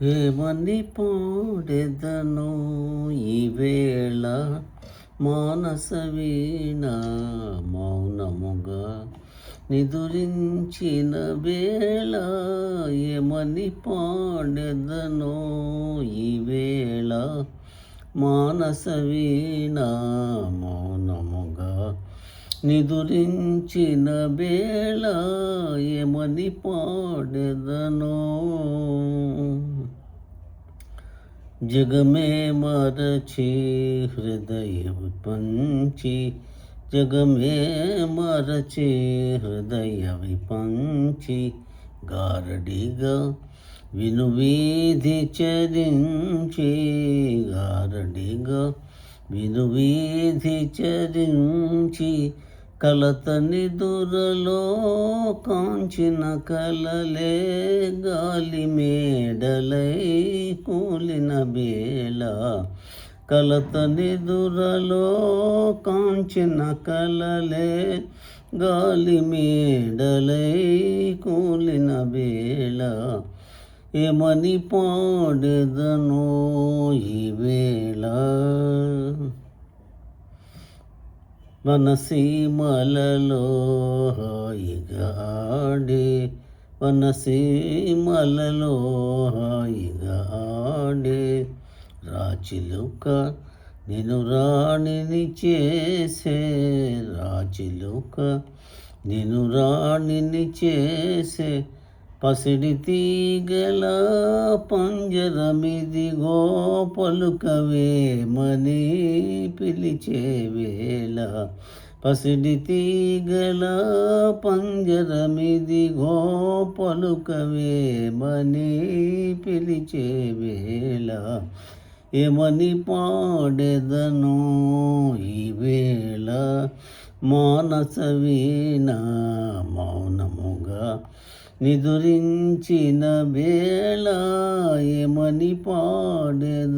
ఏమని పాడెదను ఈవేళ మానస వీణ మౌనముగా నిదురించిన వేళ. ఏమని పాడెదను ఈవేళ మానస వీణ మౌనముగా నిదురించిన వేళ. ఏమని పాడెదను జగమే మరచి హృదయ విపంచి, జగమే మరచి హృదయ విపంచి, గారడిగా వినువీధి చరించి, గారడిగా వినువీధి చరించి, కలత నిదురలో కాంచిన కలలే గాలి మేడలై కూలిన బేళ. కలత నిదురలో కాంచిన కలలే గాలి మేడలై కూలిన బేళ. ఏమని పాడెదను ఈ వేళ వనసీమలలో హాయిగా ఆడే, వనసీమలలో హాయిగా ఆడే రాచిలుక నేను రాణిని చేసే, రాచిలుక నేను రాణిని చేసే, పసిడి తీగల పంజరమిదిగో పలుకవేమని పిలిచే వేళ. పసిడి తీగల పంజరమిదిగో పలుకవేమని పిలిచే వేళ. ఏమని పాడెదను ఈ వేళ మానస వీణ మౌనముగా నిదురించిన వేళ. ఏమని పాడెదను